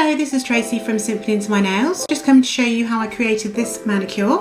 Hello, this is Tracy from Simply Into My Nails. Just coming to show you how I created this manicure,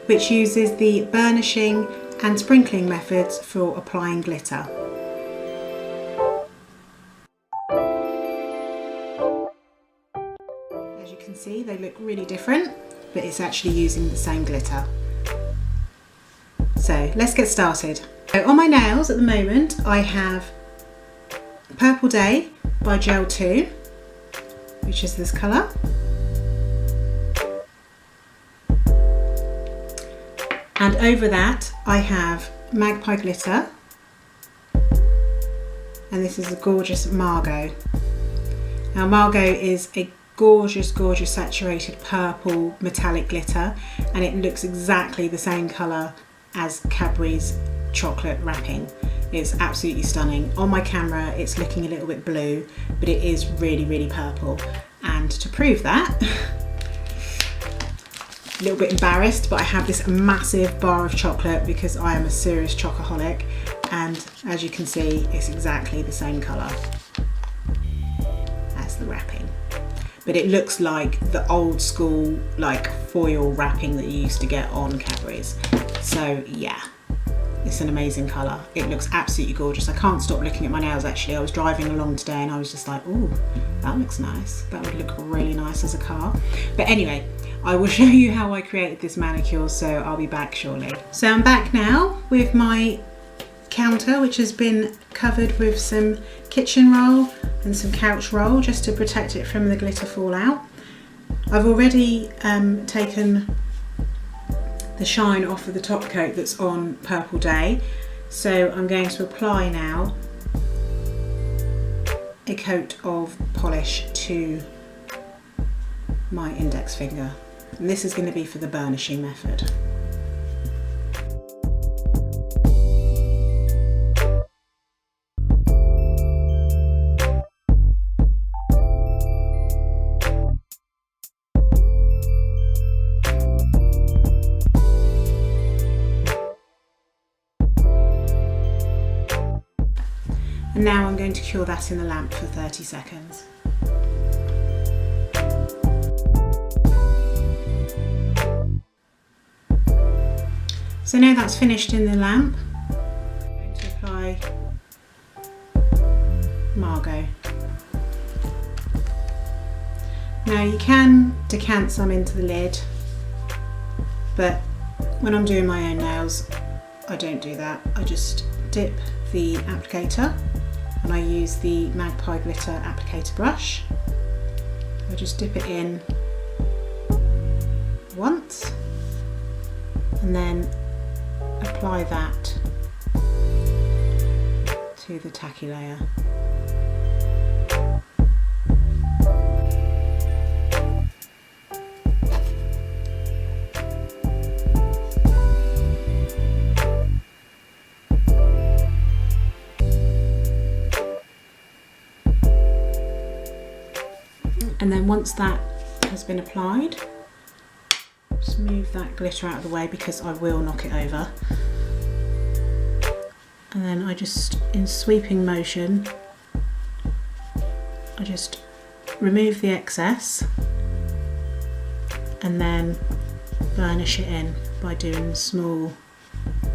which uses the burnishing and sprinkling methods for applying glitter. As you can see, they look really different, but it's actually using the same glitter. So let's get started. So on my nails at the moment, I have Purple Day by Gel 2, which is this colour. And over that I have Magpie Glitter, and this is a gorgeous Margot. Now Margot is a gorgeous saturated purple metallic glitter, and it looks exactly the same colour as Cadbury's chocolate wrapping. It's absolutely stunning. On my camera it's looking a little bit blue, but it is really purple. And to prove that, a little bit embarrassed, but I have this massive bar of chocolate because I am a serious chocoholic, and as you can see it's exactly the same colour as the wrapping. But it looks like the old school like foil wrapping that you used to get on Cadbury's. So yeah. It's an amazing colour. It looks absolutely gorgeous. I can't stop looking at my nails actually. I was driving along today and I was just like, oh, that looks nice. That would look really nice as a car. But anyway, I will show you how I created this manicure, so I'll be back shortly. So I'm back now with my counter, which has been covered with some kitchen roll and some couch roll just to protect it from the glitter fallout. I've already taken the shine off of the top coat that's on Purple Day, so I'm going to apply now a coat of polish to my index finger, and this is going to be for the burnishing method. And now I'm going to cure that in the lamp for 30 seconds. So now that's finished in the lamp, I'm going to apply Margot. Now you can decant some into the lid, but when I'm doing my own nails, I don't do that. I just dip the applicator, and I use the Magpie Glitter applicator brush. I just dip it in once and then apply that to the tacky layer. And then once that has been applied, just move that glitter out of the way because I will knock it over. And then I just, in sweeping motion, I just remove the excess and then burnish it in by doing small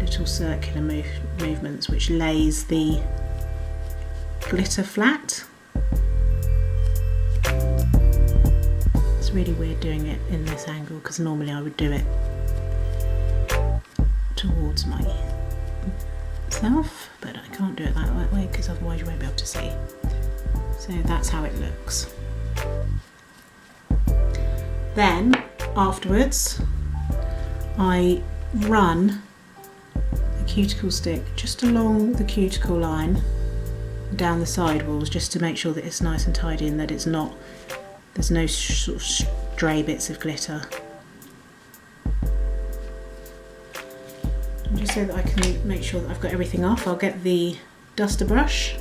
little circular movements, which lays the glitter flat. Really weird doing it in this angle because normally I would do it towards myself, but I can't do it that way because otherwise you won't be able to see. So that's how it looks. Then afterwards I run a cuticle stick just along the cuticle line down the side walls, just to make sure that it's nice and tidy and that it's not, there's no sort of stray bits of glitter. And just so that I can make sure that I've got everything off, I'll get the duster brush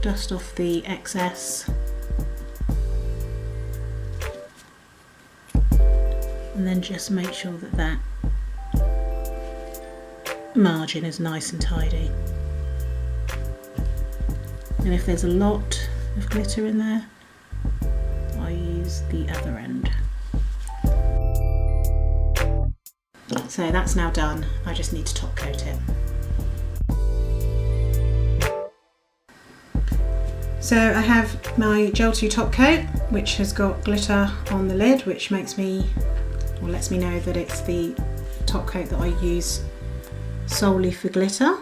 dust off the excess, and then just make sure that that margin is nice and tidy. And if there's a lot of glitter in there, I use the other end. So that's now done. I just need to top coat it. So I have my Gel 2 top coat, which has got glitter on the lid, which makes me, or lets me know that it's the top coat that I use solely for glitter.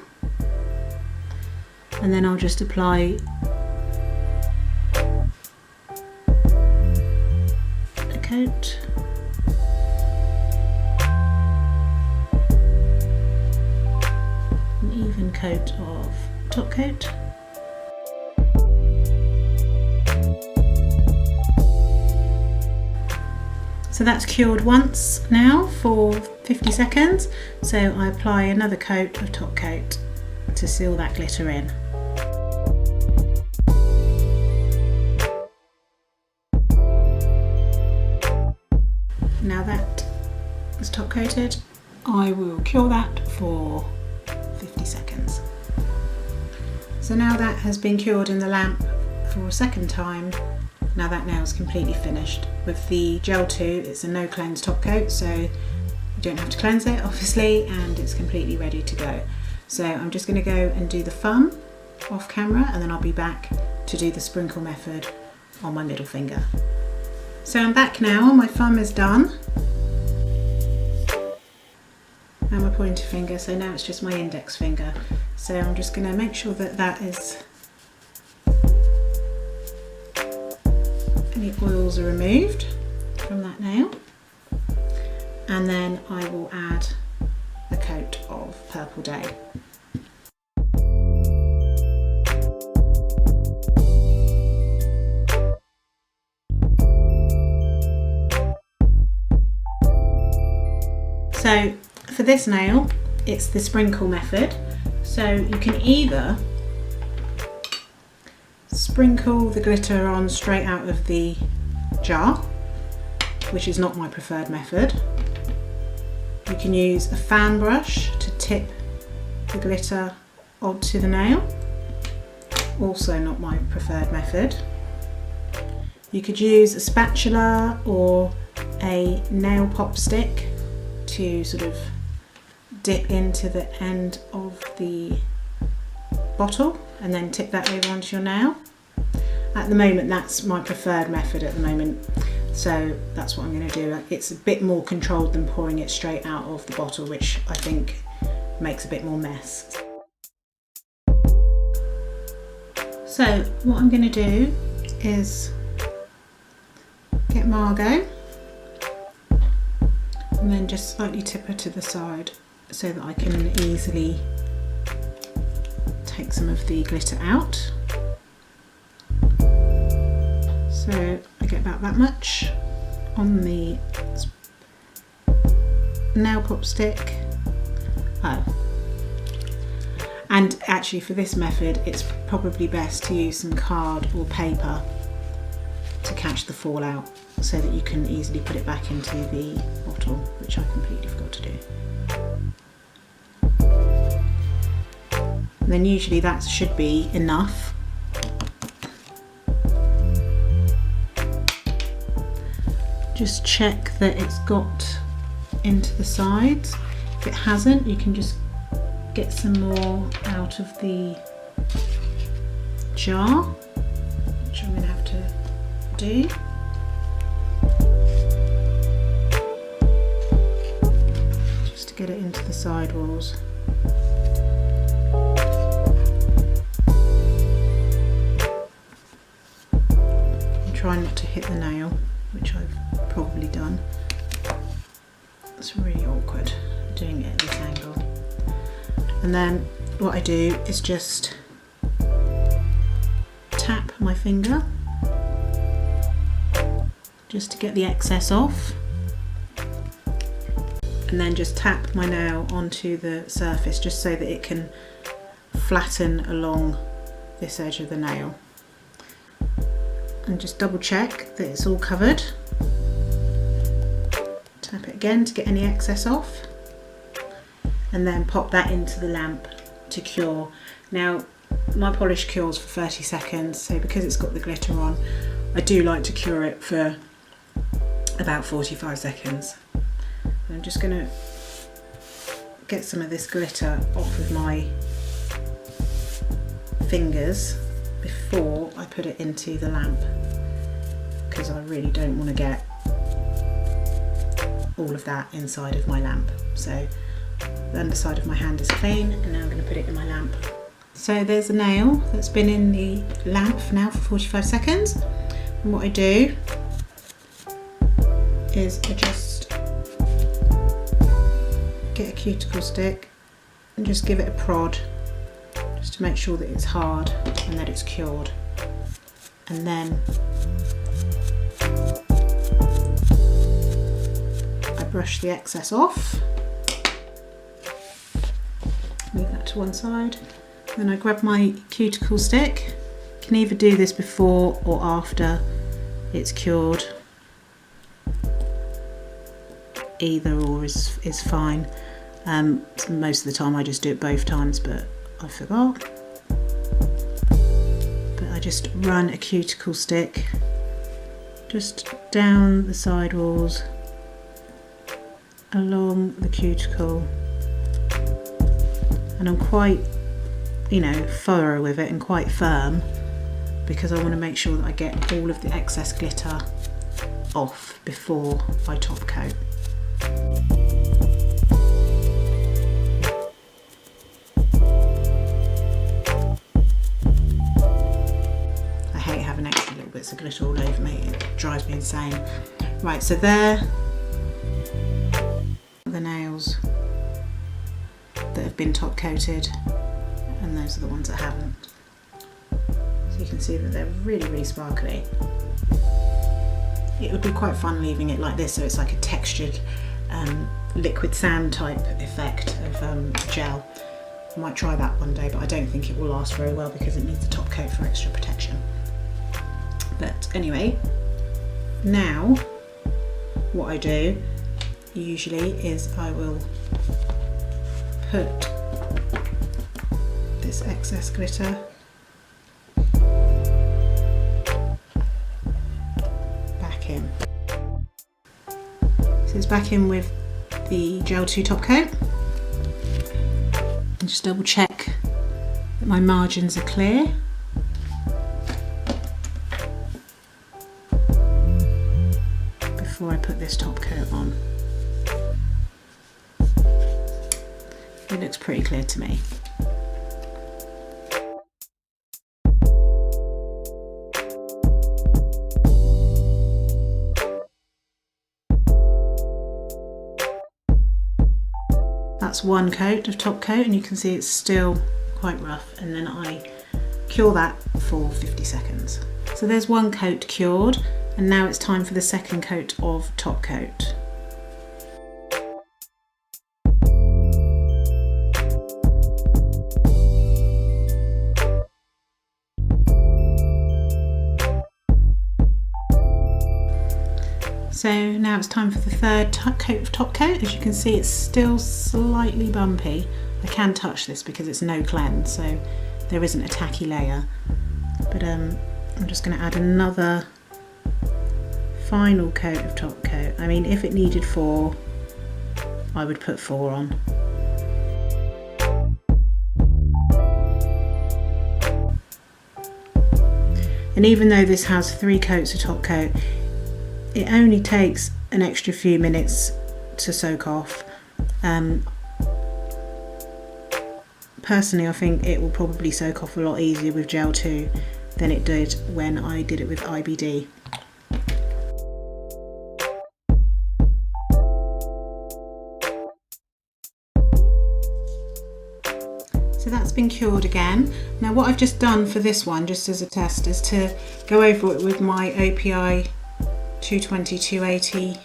And then I'll just apply a coat. An even coat of top coat. So that's cured once now for 50 seconds. So I apply another coat of top coat to seal that glitter in. Now that is top coated, I will cure that for 50 seconds. So now that has been cured in the lamp for a second time. Now that nail is completely finished. With the Gel 2, it's a no cleanse top coat, so you don't have to cleanse it obviously, and it's completely ready to go. So I'm just going to go and do the thumb off camera, and then I'll be back to do the sprinkle method on my middle finger. So I'm back now, my thumb is done. And my pointer finger, so now it's just my index finger. So I'm just going to make sure that that is, any oils are removed from that nail, and then I will add a coat of Purple Day. So for this nail, it's the sprinkle method. So you can either sprinkle the glitter on straight out of the jar, which is not my preferred method. You can use a fan brush to tip the glitter onto the nail, also not my preferred method. You could use a spatula or a nail pop stick to sort of dip into the end of the bottle and then tip that over onto your nail. At the moment, that's my preferred method at the moment, so that's what I'm going to do. It's a bit more controlled than pouring it straight out of the bottle, which I think makes a bit more mess. So what I'm going to do is get Margot and then just slightly tip her to the side so that I can easily take some of the glitter out. So I get about that much on the nail pop stick. Oh, and actually for this method it's probably best to use some card or paper to catch the fallout so that you can easily put it back into the bottle, which I completely forgot to do. And then usually that should be enough. Just check that it's got into the sides. If it hasn't, you can just get some more out of the jar, which I'm going to have to do. Just to get it into the side walls. And try not to hit the nail, which I've probably done. It's really awkward doing it at this angle. And then what I do is just tap my finger just to get the excess off, and then just tap my nail onto the surface just so that it can flatten along this edge of the nail. And just double check that it's all covered. Tap it again to get any excess off, and then pop that into the lamp to cure. Now my polish cures for 30 seconds, so because it's got the glitter on, I do like to cure it for about 45 seconds. And I'm just going to get some of this glitter off of my fingers before I put it into the lamp, because I really don't want to get all of that inside of my lamp. So the underside of my hand is clean, and now I'm going to put it in my lamp. So there's a nail that's been in the lamp now for 45 seconds, and what I do is I just get a cuticle stick and just give it a prod, just to make sure that it's hard and that it's cured. And then I brush the excess off, move that to one side. Then I grab my cuticle stick. You can either do this before or after it's cured. Either or is fine. Most of the time I just do it both times, but I forgot. But I just run a cuticle stick just down the side walls, along the cuticle, and I'm quite, thorough with it and quite firm, because I want to make sure that I get all of the excess glitter off before I top coat. I hate having extra little bits of glitter all over me, it drives me insane. Right, so there are the nails that have been top coated, and those are the ones that haven't. So you can see that they're really, really sparkly. It would be quite fun leaving it like this, so it's like a textured liquid sand type effect of gel. I might try that one day, but I don't think it will last very well because it needs a top coat for extra protection. But anyway, now what I do usually is I will put this excess glitter back in. So it's back in with the Gel 2 top coat, and just double check that my margins are clear. Before I put this top coat on. It looks pretty clear to me. That's one coat of top coat, and you can see it's still quite rough, and then I cure that for 50 seconds. So there's one coat cured, and now it's time for the second coat of top coat. So now it's time for the third coat of top coat. As you can see, it's still slightly bumpy. I can touch this because it's no cleanse, so there isn't a tacky layer. But I'm just going to add another final coat of top coat. I mean, if it needed 4, I would put 4 on. And even though this has 3 coats of top coat, it only takes an extra few minutes to soak off. Personally, I think it will probably soak off a lot easier with Gel 2 than it did when I did it with IBD. So that's been cured again. Now what I've just done for this one, just as a test, is to go over it with my OPI 220-280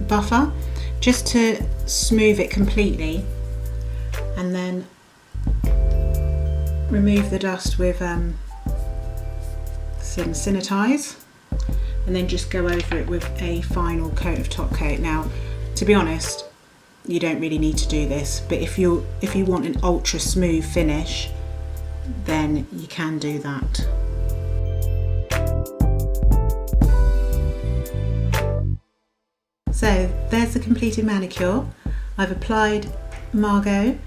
buffer, just to smooth it completely, and then remove the dust with some Sanitize, and then just go over it with a final coat of top coat. Now, to be honest, you don't really need to do this, but if you want an ultra smooth finish, then you can do that. So there's the completed manicure. I've applied Margot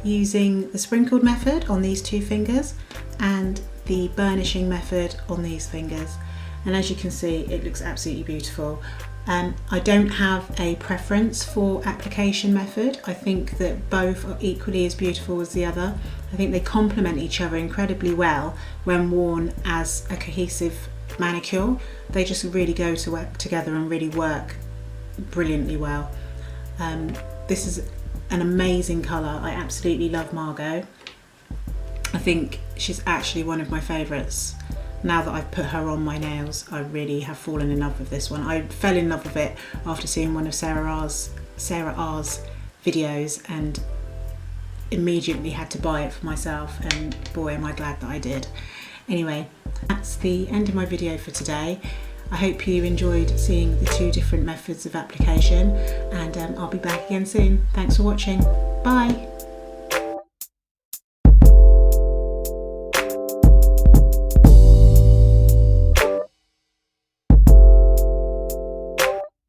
using the sprinkled method on these 2 fingers and the burnishing method on these fingers, and as you can see it looks absolutely beautiful. I don't have a preference for application method. I think that both are equally as beautiful as the other. I think they complement each other incredibly well when worn as a cohesive manicure. They just really go to work together and really work brilliantly well. This is an amazing colour. I absolutely love Margot. I think she's actually one of my favourites. Now that I've put her on my nails, I really have fallen in love with this one. I fell in love with it after seeing one of Sarah R's videos and immediately had to buy it for myself, and boy am I glad that I did. Anyway, that's the end of my video for today. I hope you enjoyed seeing the 2 different methods of application, and I'll be back again soon. Thanks for watching. Bye.